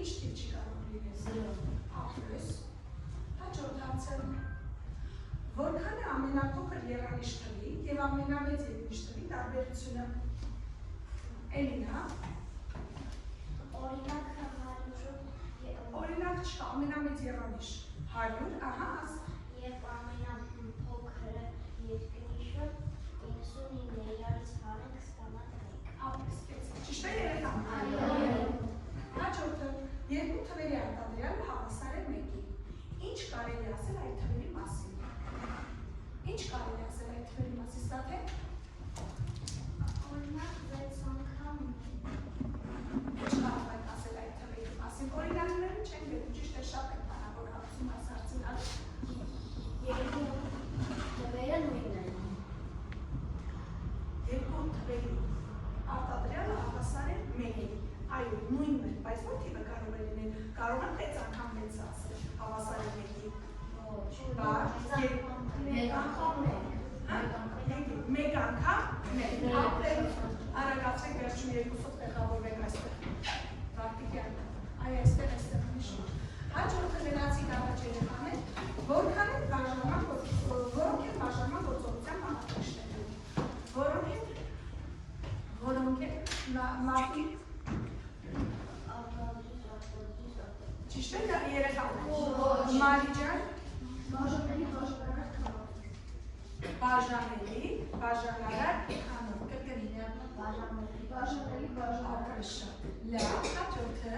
ինչ թիվ չի կարող լինել։ 0+։ Հաջորդ հարցը։ Որքան է ամենափոքր եռանիշ թվի եւ ամենամեծ եռանիշ թվի տարբերությունը։ Էլինա։ Օրինակ չկա, ամենամեծ եռանիշ 100, ահա, եւ ամենափոքրը երկնիշը 99 իրարից հարենք ստանալ 1։ Ճիշտ է երեխան։ Հաջորդը երկու թվերի արտադրյալը հավասար է 1-ի։ Ինչ կարելի ասել այդ թվերի մասին։ Ինչ կարելի ասել այդ թվերի մասին, Սաթե։ Օրինակ 6 անգամ։ Ինչ կարող եք ասել այդ թվերի մասին։ Օրինակները չեն գտնում, ճիշտ է, շատ են բանավոր հարցում հասարցնալ։ Երկու թվերը նույնն են։ Երկու թվերի արտադրյալը հավասար է 1-ի։ Այո, նույնն է, բայց որ թիվը կարող է լինել, կարող են 6 անգամ 6 ասել, հավասար է 1-ի։ Մեկ անգամ 1։ Արագացեք վերջում երկուսով տեղավորվեք այստեղ։ Պրակտիկյան, այ այստեղ նշում։ Հաջորդը վերացիկ առաջ երեխաներ, որոնք են բաժանման գործողության համակարգիչները։ Որոնք են մարտի։ Ճիշտ է երեխաներ։ Մարիջան։ Բաժանելի, բաժանարար քանով, կրկնի։ Բաժանելի, լավ, հաջորդը,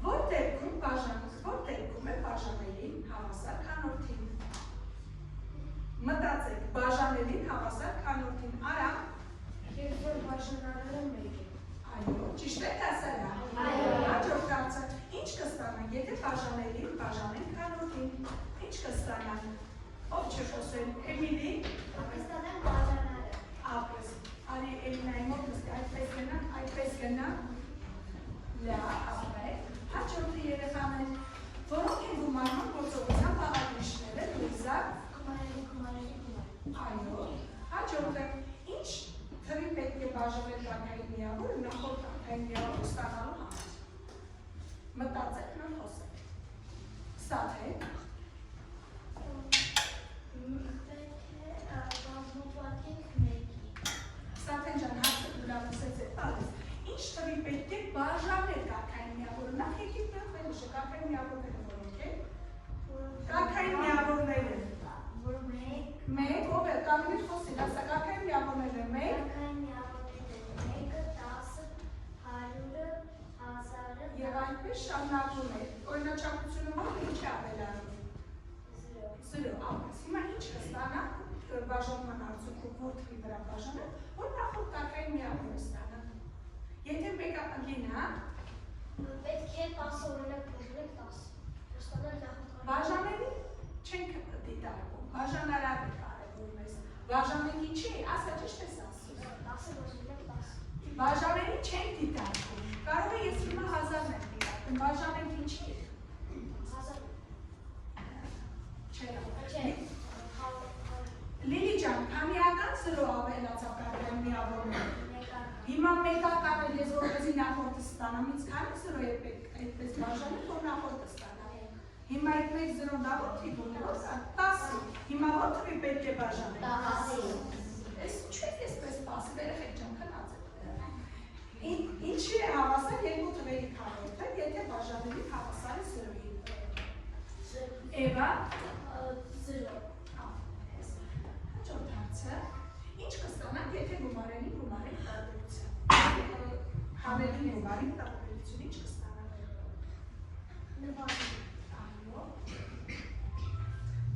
որ դեպքում է բաժանելին հավասար քանորդին։ Մտածեք, բաժանելին հավասար քանորդին, արա։ Երբ որ բաժանարարը 1 է։ Այո, ճիշտ է դասարա։ Հաջորդ հարցը, ինչ կստանան, եթե բաժանելին բաժանեն քանորդին, ինչ կստանան։ Ով չէ խոսել, Էմիլի։ Կստանան բաժանարը։ Ապրես, արի Էլինայի մոտ նստի, այդպես գնա։ Լավ, ապրեք։ Հաջորդը երեխաներ, որոնք են գումարման գործողության բաղադրիչները, Լույզա։ Այո, հաջորդը, ինչ թվի պետք է բաժանել կարգային միավորը նախորդ կարգային միավորը ստանալու համար։ Մտածեք, նա խոսեք։ Սաթե։ Սաթեն ջան, հարցը դու լավ լսեց է տալիս։ Ինչ թվի պետք է բաժանել կարգային միավորը, նախ եկեք նա վերնշը, կարգային միավորները որոնք է։ Կարգային միավորները։ Մեկ, ով է, կամիներ խոսի, լասա կարգային միավորները, մեկ։ Եվ այնպես շարունակում է, օրինաչափությունը որ ինչ է ավելանում։ 0, ապրես, հիմա ինչ կստանա բաժանման արդյունքում որ թվի վրա բաժանը, որ նախորդ կարգային միավորը ստանա։ Եթե մեկը լինա, պետք է 10 օրինակ բաժանել 10։ բաժանելի չենք դիտարկում, բաժանարարը կարևոր մեզ։ Բաժանելի չի, ասա ճիշտ ես ասում։ 10 Բաժանելի չենք դիտարկում, կարող է ես հիմա 1000-ն եմ դիտարկում, բաժանելի չի է։ 1000 Չէ։ Լիլի ջան, քանիական 0 ավելացավ կարգային միավորները։ Հիմա մեկական էլ ես որպեսզի նախորդը ստանամ, ինձ քանի 0 է պետք այդպես բաժանել, որ նախորդը ստանամ։ Հիմա այդ 1-0 դա որ թիվ ունի, որ 10, հիմա որ թվի պետք է բաժանել։ 10։ Ես ինչու եք այսպես պասիվ, երեխեք ջան, քնած եք։ Ինչի է հավասար երկու թվերի քանորդը, եթե բաժանելի հավասար է 0-ի։ Էվա 0 Հաջորդ հարցը, ինչ կստանանք, եթե գումարելին գումարենք տարբերություն։ Հավելին գումարին տարբերություն, ինչ կստանանք։ նվազում։ Այո։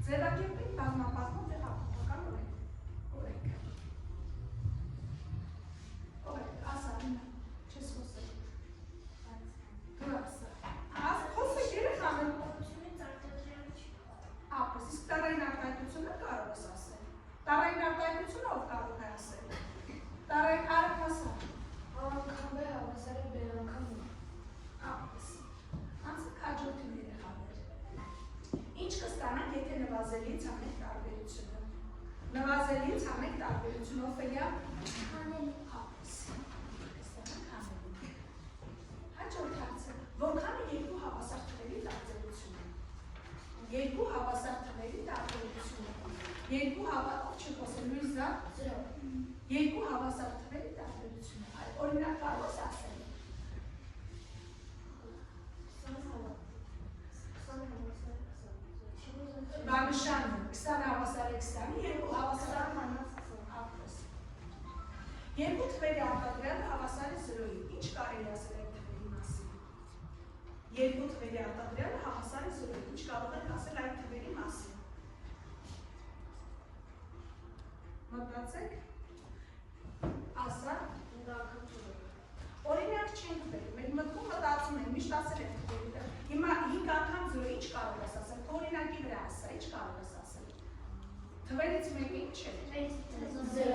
Ձևակերպենք բազմապատմող տեղափոխական օրենք։ Ով է, ասա, չես խոսել։ Դու ասա։ Խոսեք երեխաներ։ Ապրես, իսկ տարային արտահայտությունը կարող ես ասել։ Տարային արտահայտությունը ով կարող է ասել։ Տարային արդ ասա։ Անգամ է հավասար է բեր անգամ է։ Ապրես։ Անցեք հաջորդին երեխաներ։ Ինչ կստանանք, եթե նվազելից անենք տարբերությունը։ Նվազելից անենք տարբերություն, Օֆելիա։ Քանելի։ Ապրես։ Կստանանք հանելու։ Հաջորդ Երկու հավասար թվերի տարբերությունը։ Երկու հավասար թվերի տարբերությունը։ Օրինակ կարող ես ասել։ Բանշանը 20 հավասար 20-ի, երկու հավասար ապրես։ Երկու թվերի արտադրյալը հավասար է 0-ի։ Ինչ կարելի ասել այդ թվերի մասին։ Երկու թվերի արտադրյալը հավասար է 0-ի։ Ինչ կարող եք ասել այդ թվերի մասին։ Մտածեք։ Ասա։ Օրինակ չենք բերում, մեր մտքում մտածում ենք, միշտ ասել ենք թվերի։ Հիմա 5 անգամ 0, ինչ կարող ես ասել։ Օրինակի վրա ասա, ինչ կարող ես ասել։ Թվերից մեկը ինչ է։ 0։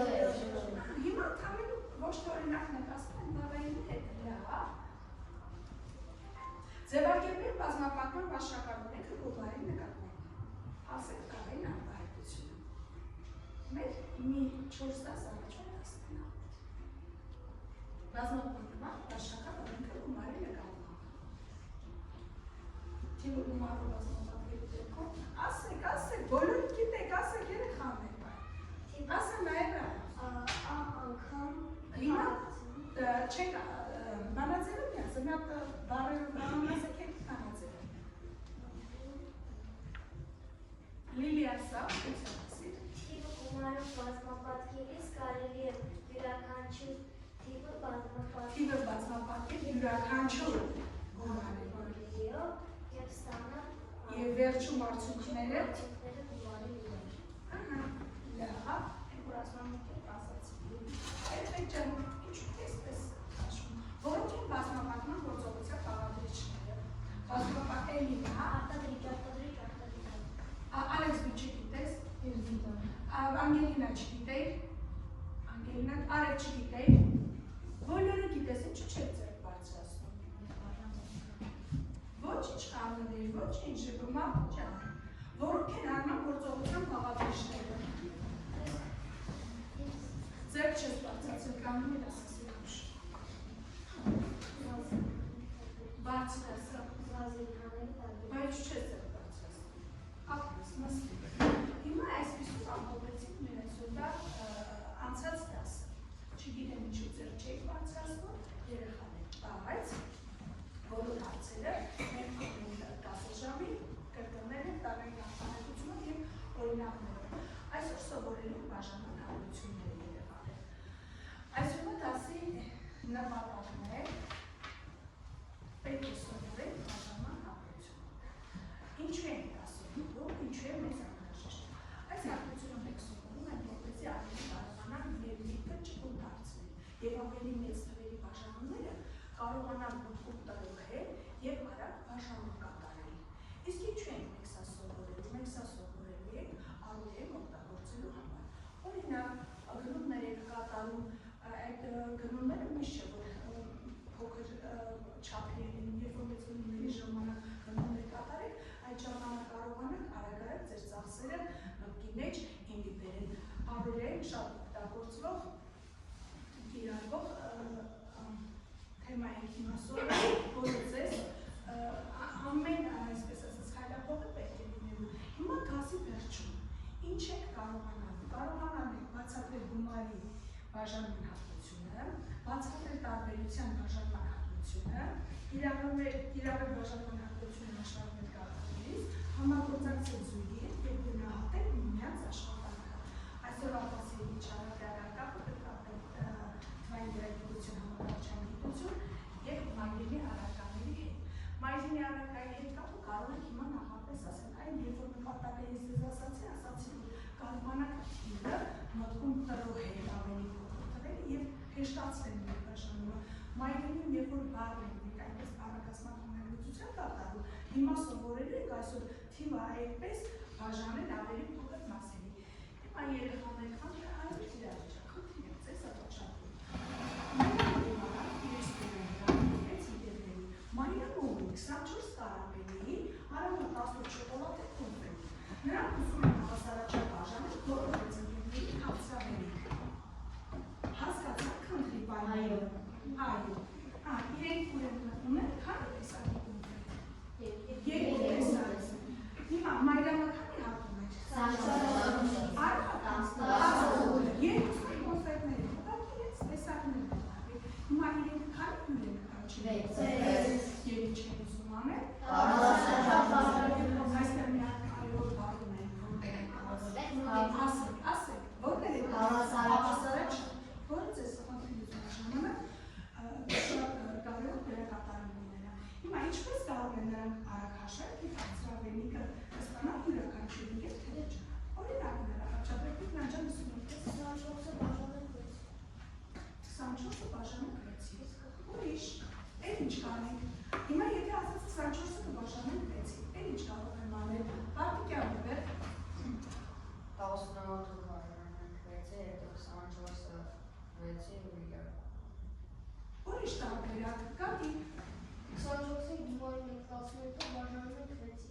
Հիմա թամելու ոչ թե օրինակն եք ասում, են բավային հետ լավ։ Ձևակերպել բազմապատման վարշակարում ենք հոգուբարի նկատմամբ։ Ասենք կավային արտահայտությունը։ Մեր մի 4 տաս առաջ ասնեն աղոտ։ Բազմապատման վարշակարում ենք հոգուբարի նկատմամբ։ Թիվը գումարու բազմապատվելու դեպքում, ասեք, բոլոր գիտեք, ասեք երեխան եք։ Ասա նաև անգամ հիմա չեք բանաձևը միած, նա բանանասեք եք բանաձևը։ Լիլի ասա, ասի։ Թիվը գումարու բազմապատկելիս կարելի է յուրաքանչյուր թիվը բազմապատկել յուրաքանչյուր գումարի և ստանալ և վերջում արդյունքները գումարի լավ, այն որ ասման մի կերպ ասացի։ Այդ ջան, ինչու էսպես հաշվում, որոնք են բազմապատման գործողության բաղադրիչները։ Բազմապատելին, արտադրիչ Ալեքս դու չգիտես, Անգելինա չգիտեր, Արև չգիտեր, բոլորը գիտես, ինչու չեք ձեր բարձրացնում։ Ոչինչ կանոներ, ոչինչ, մարդու ջան, որոնք են արման գործողության բաղադրիչները։ Ձեր չես բարձրացել, կանոներ ասասի ուշ։ Բարձր ասա, բայց չես ձեր բարձրացել։ Ապրես, մստի։ Հիմա այսպիսով ամբողջեցիք մեր այսօրվա անցած դասը։ Չգիտեմ ինչու ձեր չեք բարձրացնում, երեխան եք, բայց բոլոր հարցերը մեր դասաժամի կրկնվել են տարային արտահայտությունով և օրինակներով։ Այսօր սովորելու բաժանման հարությունների երեխաներ։ Այսօրվա դասի նպատակն է պետք է սովորել բաժանման հարություն։ Ինչու ենք սովորում, ինչու է մեզ անհրաժեշտ։ Այս հարցությունը մենք սովորում ենք, որպեսզի ավելի կարողանանք մեր միտքը չկունդարձնել և ավելի մեծ թվերի բաժանումները կարողանանք կուտարողել և արագ բաժանում կատարել։ Իսկ ինչու ենք մենք սա սովորելու։ Մենք սա սովորելու ենք առօրյայում օգտագործելու համար։ Օրինակ, գնումներ եք կատարում, այդ գնումները միշտ չէ, որ փոքր չափի են, երբ որ մեծ գնումների ժամանակ գնումներ կատարեք, այդ ժամանակ կարողանանք արագ-արագ ձեր ծախսերը մտքի մեջ ինձ բերեն։ Առօրյայում շատ օգտագործվող կիրառվող թեմա ենք հիմա սովորել, որը ձեզ ամեն այսպես ասած քայլափոխը պետք է լինելու։ Հիմա դասի վերջում ինչ եք կարողանալ եք բացատրել գումարի բաժանման հատկությունը, բացատրել տարբերության բաժանման հատկությունը, կիրառել բաժանման հատկությունը աշխատել կատարելիս, համագործակցել զույգի հետ և գնահատել միմյանց աշխատանքը։ Այսօր ապասերի չարատյալական կապը կապել թվային գրագիտություն, համակարգչային գիտություն և մայրենի առարկաների հետ։ Մայրենի առարկայի հետ կապը կարող եք հիմա նախապես ասել, այն երբ որ նպատակը ես ձեզ ասացի, որ կարողանաք թիվը մտքում տրոհել ավելի փոքր թվերը և հեշտացնել մեր բաժանումը։ Մայրենին երբ որ բառն ենք այնպես բառակացման համագործության կատարում, հիմա սովորելու ենք այսօր թիվը այդպես բաժանել ավելի փոքր մասերի։ Հիմա երեխաներ այդպես իրար չա, խնդիր եմ ձեզ առաջարկում։ Մայրամոն 24 կարամելի, արամը 18 շոկոլադ է կոնֆետ։ Նրանք ուզում են հասարաչար բաժանել բոլոր ծնկների հացավերի։ Հասկացա քնդրի բայնը։ Այո։ Իրենք ուրեմն ունեն քանի տեսակի կոնֆետ։ Երկու տեսակ։ Հիմա ինչպես կարող են նրանք արագ հաշվել, թե քաղցրավենիքը կստանան յուրաքանչյուրի հետ թե չէ։ Օրինակ առաջադրեք նանջան 24-ը բաժանը 24-ը բաժանը 6-ի։ Ուրիշ, էլ ինչ կանենք։ Հիմա եթե ասած 24-ը կբաժանենք 6-ի, էլ ինչ կարող եմ անել։ Հատիկյան ուղեր 18-ը բաժանենք 6-ի, հետո 24-ը 6-ի ու 3։ Ուրիշ տարբերակ կա։ 24-ը դիմային ենք 11-ը բաժանում ենք 6-ի։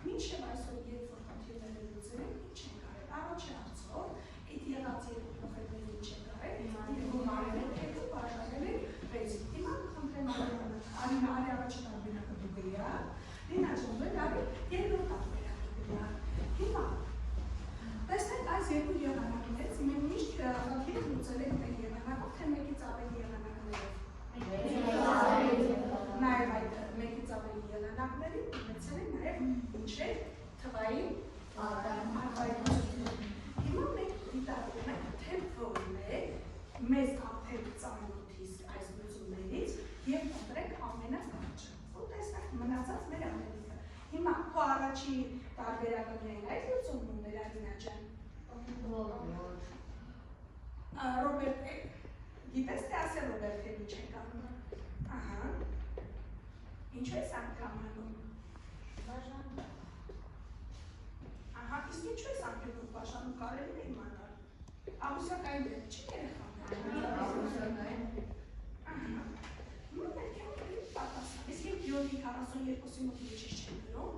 Մինչև այսօր երբ որ խնդիրները լուծել են, ինչ ենք արել։ Առաջի հարցով այդ եղած երկու փոխելները ինչ ենք արել, երկու մարել են, հետո բաժանել են 6-ի։ Հիմա խնդրեմ արի առաջի տարբերակը դու գրյա, Լինա ջան, արի երկրորդ տարբերակը գրյա։ Հիմա տեսնենք այս երկու եղանակներից մենք միշտ խնդիրը լուծել ենք մեր եղանակով, թե մեկից ավելի եղանակներով։ Նաև այդ մեկից ավելի եղանակների ունեցել են նաև ինչ է թվային արտահայտությունը։ Հիմա մենք դիտարկում ենք, թե որն է մեզ արդեն ծանոթ իսկ այս լուծումներից և կտրենք ամենակարճը։ Ու տեսնենք մնացած մեր ամենիկը։ Հիմա քո առաջի տարբերակը միայն այս լուծումն ուներ Ալինա ջան։ Ռոբերտ, գիտես թե ասել Ռոբերտ ինչ ենք անում։ Ահա։ Ինչու ես անգամ անում։ Բաժանում։ Ահա, իսկ ինչու ես անգամ բաժանում կարելի է իմանալ։ Աղուսակային դեպք չի երեխաներ։ Ահա։ Հիմա պետք է ուտել պատասխան։ Իսկ եթե 7-ի 42-ի մոտ ինչի չեն գրում,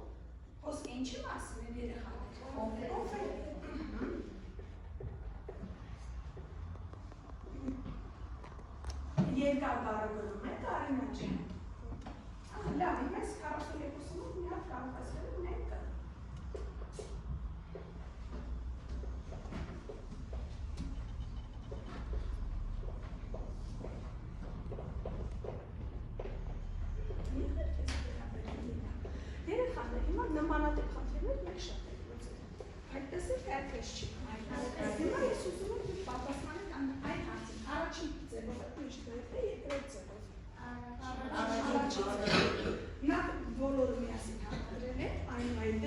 խոսքը ինչի մասին են երեխաներ։ Կոնֆետ։ Երկար բառը գրում եք, Արինա ջան։ Լավ, ես 42-ի մոտ մի հատ կարող ես գրել մեկը։ Երեխաներ, հիմա նմանատիպ խնդիրներ մենք շատ ենք լուծել։ Այդպես է, թե այդպես չի։ Հիմա ես ուզում եմ դուք պատասխանեք այն հարցին, առաջին ձևով է միշտ գրել, թե երկրորդ ձևով։ Նա բոլորը միասին հանդրել են, այնուհետև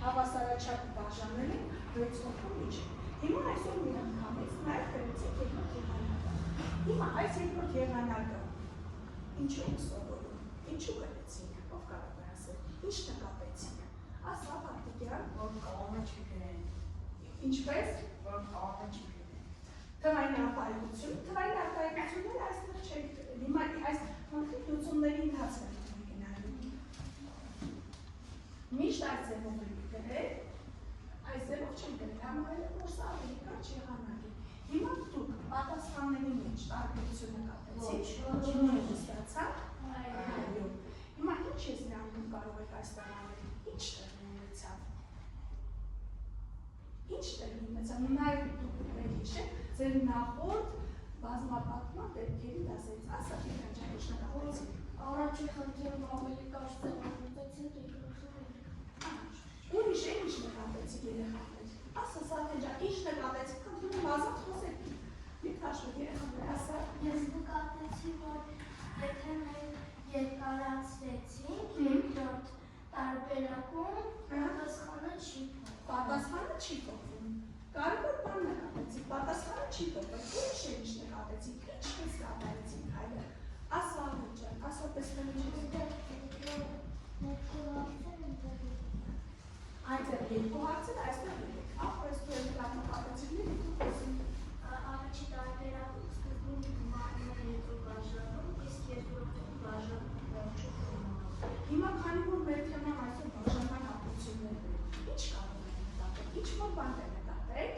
հավասարաչափ բաժանել են 6 հոգու միջև։ Հիմա այսօր մի անգամից նաև վերցեք երկրորդ եղանակը։ Հիմա այս երկրորդ եղանակը ինչու ենք սովորում, ինչու գրեցինք, ով կարող է ասել, ինչ նկատեցինք, ասա Հատիկյան, որ կողմը չգրեն։ ինչպես, որ կողմը չգրեն։ թվային արտահայտությունները այստեղ չենք գրել, հիմա այս լուծումների ընթացքում ենք գնալու։ Միշտ այս ձևով ենք գրել, այս ձևով չենք գրել, համարել եմ, որ սա ավելի կարճ եղանակ է։ Հիմա դուք պատասխանների մեջ տարբերությունը կապեցիք, նույնը ստացաք, այո։ Հիմա ինչ ես նրանքում կարող եք այստեղ անել, ինչ տեղի ունեցավ։ Ինչ տեղի ունեցավ, նաև դուք եք հիշեք, ձեր նախորդ բազմապատման դեպքերի դասերից, ասա Տիկնա ջան, ինչ նկատեցիք։ Առաջի խնդիրը ավելի կարճ տեղանոց երկրորդը։ Ուրիշ է ինչ նկատեցիք երեխաներ։ Ասա Սաթեն ջան, ինչ նկատեցիք, խնդրում ազատ խոսեք։ Մի քաշվեք երեխաներ, ասա։ Ես նկատեցի, որ եթե մենք երկարացրեցինք երկրորդ տարբերակում, պատասխանը չի փոխվում։ Պատասխանը չի փոխվում։ Կարևոր բան նկատեցիք, պատասխանը չի փոխվում։ Ուրիշ է ինչ նկատեցիք, ինչպես կատարեցիք հայը։ Ասա Ալեն ջան, ասա տեսնեմ ինչ Այնտեղ երկու հարցեր այստեղ եք։ Ապրես դու եք նկատեցիքները դու խոսում։ Առաջի տարբերակում սկզբում մարմինը երկու բաժանում, իսկ երկրորդում բաժանում վերջում։ Հիմա քանի որ մեր թեման այսօր բաժանման հատկություններն են, ինչ կարող եք նկատել, ինչ որ բան նկատեք։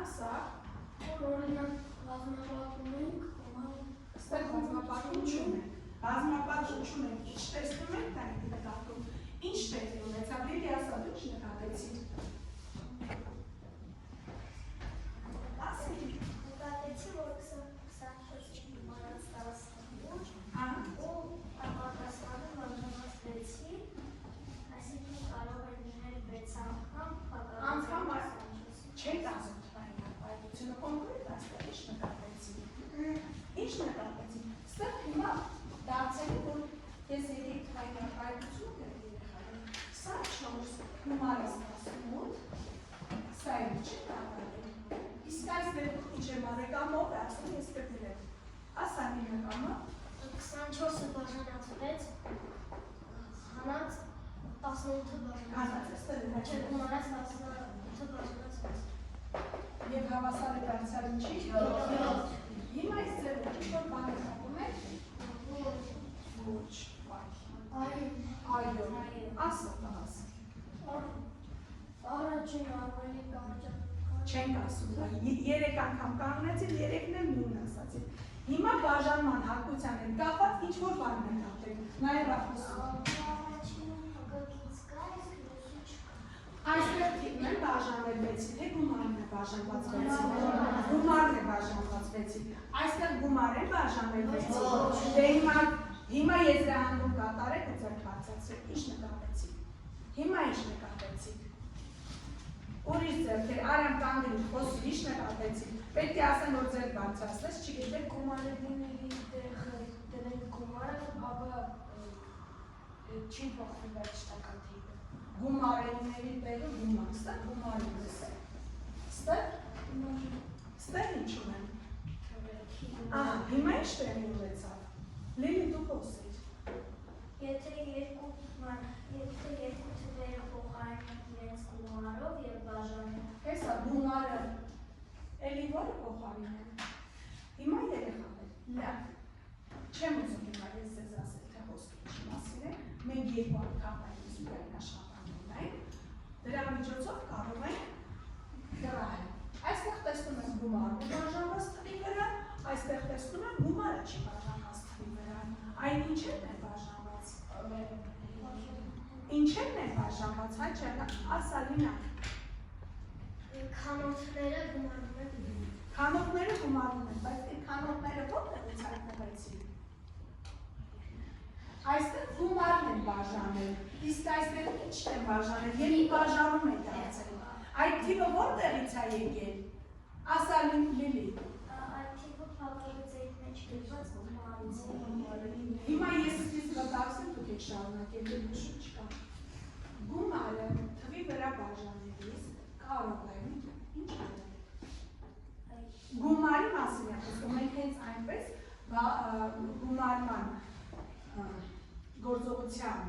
Ասա, Որ օրինակ բազմապատում ենք, ստեղ բազմապատում չունենք, բազմապատում չունենք, ինչ տեսնում եք, դա եք նկատում, ինչ տեղի ունեցավ, Լիլի ասա, դու ինչ նկատեցի։ Ասի։ նկատեցի, որ 24-ի մանած 18 Ահա։ ու պատասխանը բաժանած 6-ի, այսինքն կարող է լինել 6 անգամ Չեք ասում թվային արտահայտությունը կոնկրետ այստեղ ինչ նկատեցի։ Ինչ նկատեցի։ Ստեղ հիմա Չէ, գումարած 18 բաժանած 6։ Եվ հավասարը դարձյալ ինչի։ Հիմա այս ձևը ինչ-որ բան կապում եք։ Ոչ, այո, ասա տղաս։ Առաջին ավելի կարճ։ Չենք ասում, 3 անգամ կանոնեցին, 3-ն էլ նույնն ասացին։ Հիմա բաժանման հատկության են կապված ինչ-որ բան են կապել, նաև ախոսում։ Այստեղ թիվն են բաժանել 6-ի, թե գումարն է բաժանված 6-ի, գումարն է բաժանված 6-ի, այստեղ գումար են բաժանել 6-ի, դե հիմա եզրահանգում կատարեք ու ձեռք բարձրացրեք, ինչ նկատեցիք, հիմա ինչ նկատեցիք, ուրիշ ձեռքեր, արամ կանգնի, խոսի, ինչ նկատեցիք, պետք է ասեմ, որ ձեռք բարձրացրես, չգիտեք Գումարների տեղ դնենք գումարը, ապա չի փոխվում վերջնական թիվը։ Գումարենիների տեղը գումար, ստեղ գումարին է, ստեղ ինչ ունեն։ Հիմա ինչ տեղի ունեցավ, Լիլի դու խոսիր։ Եթե երկու թվերը փոխարինենք իրենց գումարով և բաժանենք։ Հեսա գումարը, էլի որը փոխարինեն։ Հիմա երեխաներ, լավ, չեմ ուզում հիմա ես ձեզ ասել, թե խոսքը ինչի մասին է, մենք երկու անգամ այն զուգային աշխատանք ունենք, դրա միջոցով կարող ենք գրահել։ Այստեղ տեսնում ենք գումարը բաժանված թվի վրա, այստեղ տեսնում ենք գումարը չի բաժանված թվի վրա, այն ինչերն է բաժանված։ Ինչերն է բաժանված, հայ չէ, ասա Լինա։ Քանոթները գումարում են։ Քանոթները գումարում են, բայց այդ քանոթները որտեղից հայտնվեցին։ Այստեղ գումարն են բաժանել, իսկ այստեղ ինչն են բաժանել, երբ բաժանում են դարձել։ Այդ թիվը որտեղից է եկել։ Ասա Լիլի։ Այդ թիվը փակվեց այդ մեջ դրված գումարից։ Հիմա ես սկիզբ մտածեմ, դուք եք շարունակել, դու շուտ չկա։ Գումարը թվի վրա բաժանելիս կարող են ինչ անել։ Գումարի մասին է խոսքը, մենք հենց այնպես գումարման գործողության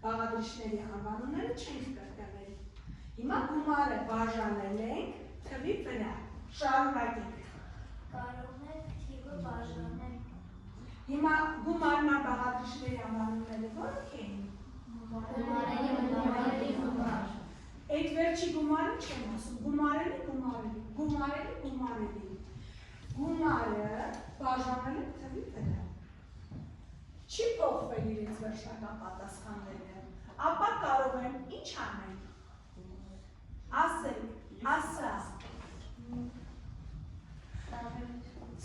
բաղադրիչների անվանումները չենք կրկնել։ Հիմա գումարը բաժանել ենք թվի վրա, շարունակենք։ Կարող ենք թիվը բաժանել։ Հիմա գումարման բաղադրիչների անվանումները որոնք էին։ Գումարելի գումար։ Այդ վերջի գումարը չեմ ասում, գումարելի։ Գումարը բաժանել ենք թվի վրա։ Չի փոխվել իրենց վերջնական պատասխանները, ապա կարող եմ ինչ անենք, ասենք, ասա,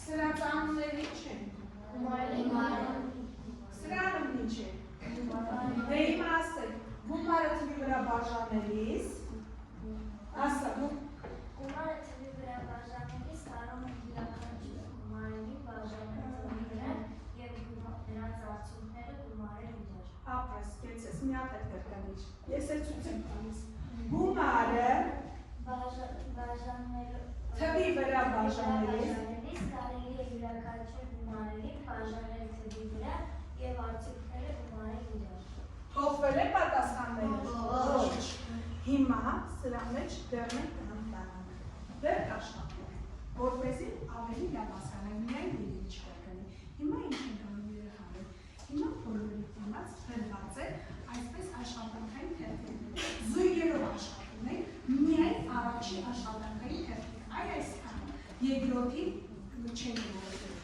սրանց անունները ինչ են, սրանն ինչ է, դե հիմա ասենք, գումարը թվի վրա բաժանելիս, ասա, Գումարը թվի վրա բաժանելիս կարող ենք յուրաքանչյուր գումարելի բաժանել թվի վրա և նրանց արդյունքները գումարել իրար։ ապրես, կեցես, մի հատ է կրկնիչ, ես էլ ցույց եմ տալիս, գումարը թվի վրա բաժանելիս կարելի է յուրաքանչյուր գումարելի բաժանել թվի վրա և արդյունքները գումարել իրար։ Փոխվել է պատասխանները։ Ոչ։ Հիմա սրա մեջ դեռ մենք կհամտանանք։ Դեռ կաշխատենք, որպեսզի ավելի լավ հասկանանք, միայն դիլի չկրկնի։ Հիմա ինչ ենք անում երեխաներ։ Հիմա բոլորի դիմաց խրված է այսպես աշխատանքային թերթիկ։ Զույգերով աշխատում ենք, միայն առաջի աշխատանքային թերթիկ։ Այսքան։ Երկրորդի չենք գործում։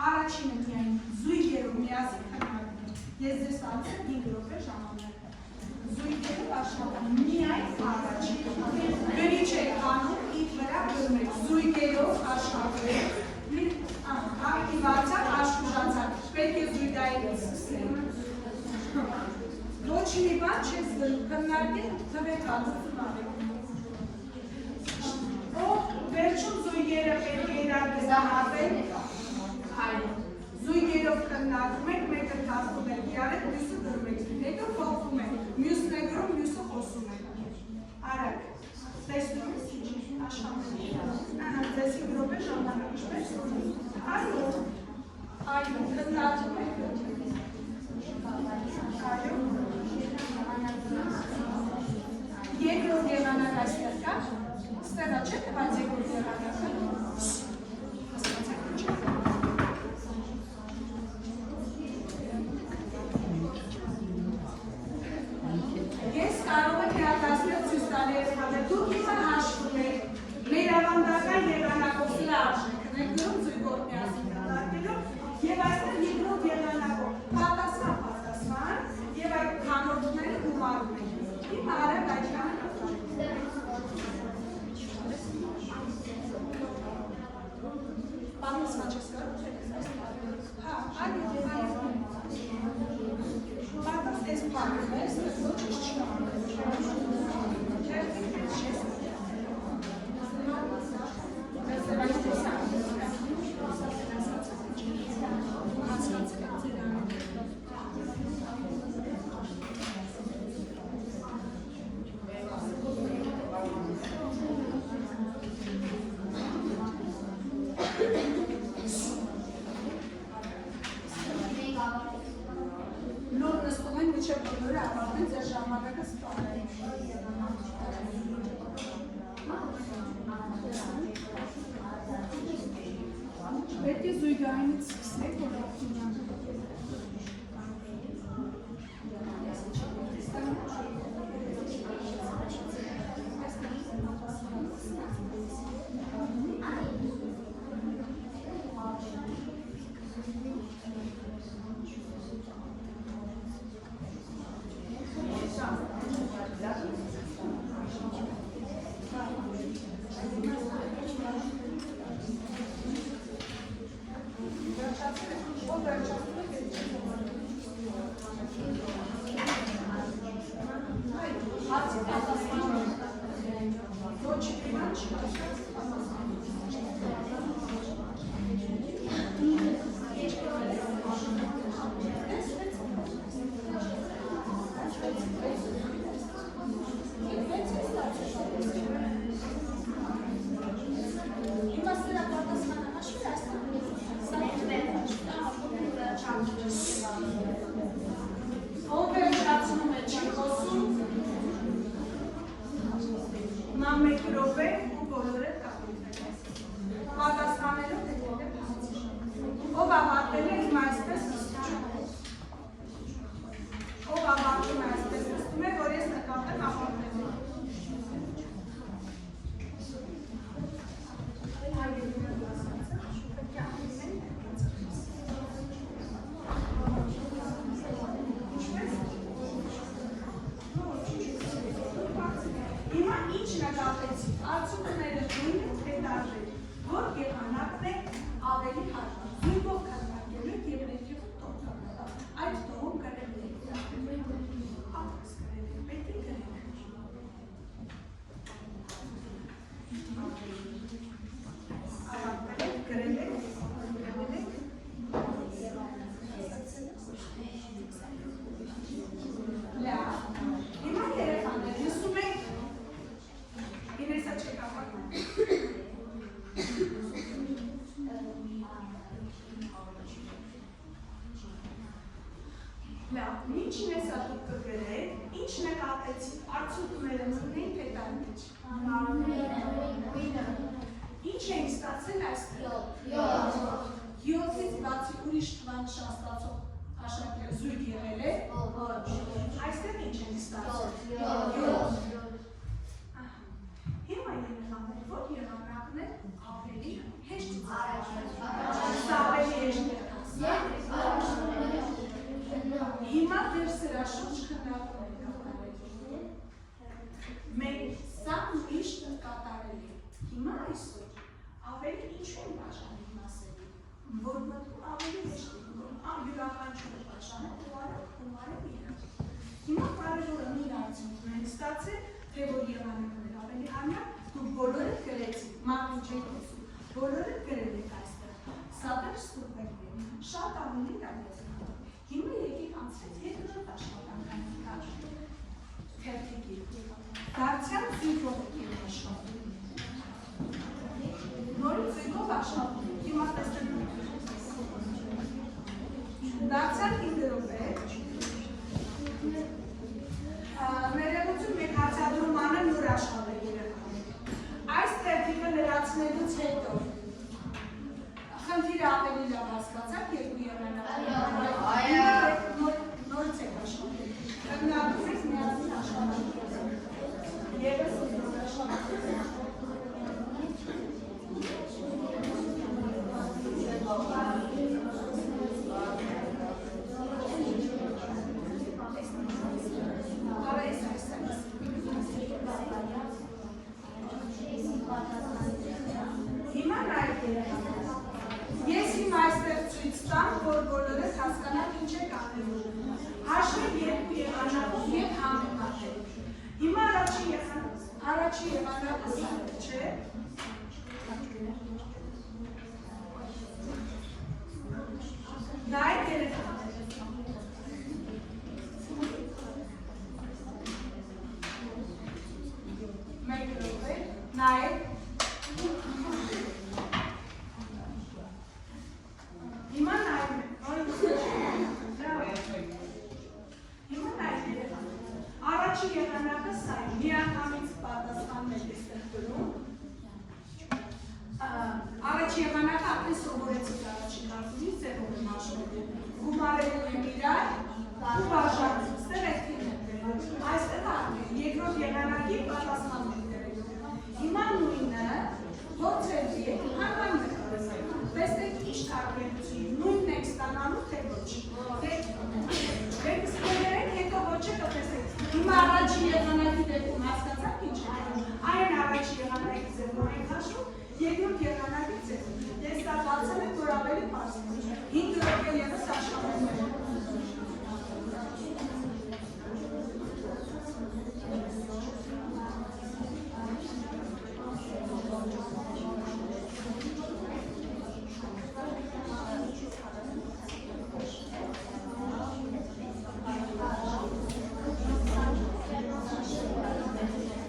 Առաջինը միայն զույգերով միասին քննարկում ենք։ Ես ձեզ տալիս եմ 5 րոպե ժամանակ։ Զույգերով աշխատում միայն առաջի։ Գրիչ եք անում, իր վրա գրում եք զույգերով աշխատում։ Ակտիվացիա աշխուժացիա։ Պետք է զույգային սկսել։ Ոչ մի բան չես գրում, քննարկել, թվեք հանդիպում արեք։ Ով վերջում զույգերը պետք է իրար գզահատեն, հայրը։ Զույգերով քննարկում եք, մեկը թափում եք իրար եք, մյուսը գրում եք, հետո փոխում եք, մյուսն է գրում, մյուսը խոսում եք։ Արագ, տեսնում եք ինչ աշխատում եք։ Ձեզ 5 րոպե ժամանակ ինչպես։ Այո, քննարկում եք։ Այո։ Նոր նստում են միջև բոլորը ավարտեն ձեր ժամանակը սպանել։ Պետք է զույգայինից սկսեք, որ օգնան։ Խնդիրը ավելի լավ հասկացաք երկու եղանակը։ առաջի եղանակը սա է, չէ՞։ Նայեք երեխաներ։ Մեկ րոպե, նայեք։ Հիմա նայում եք, հիմա նայեք երեխաներ։ Առաջի եղանակը սա է, միանգամից պատասխանն եք այստեղ գրում։ Առաջի եղանակը արդեն սովորեցիք առաջին հարցումից, ձևով եմ հաշվելու։ Գումարելու եմ իրար, ու բաժանում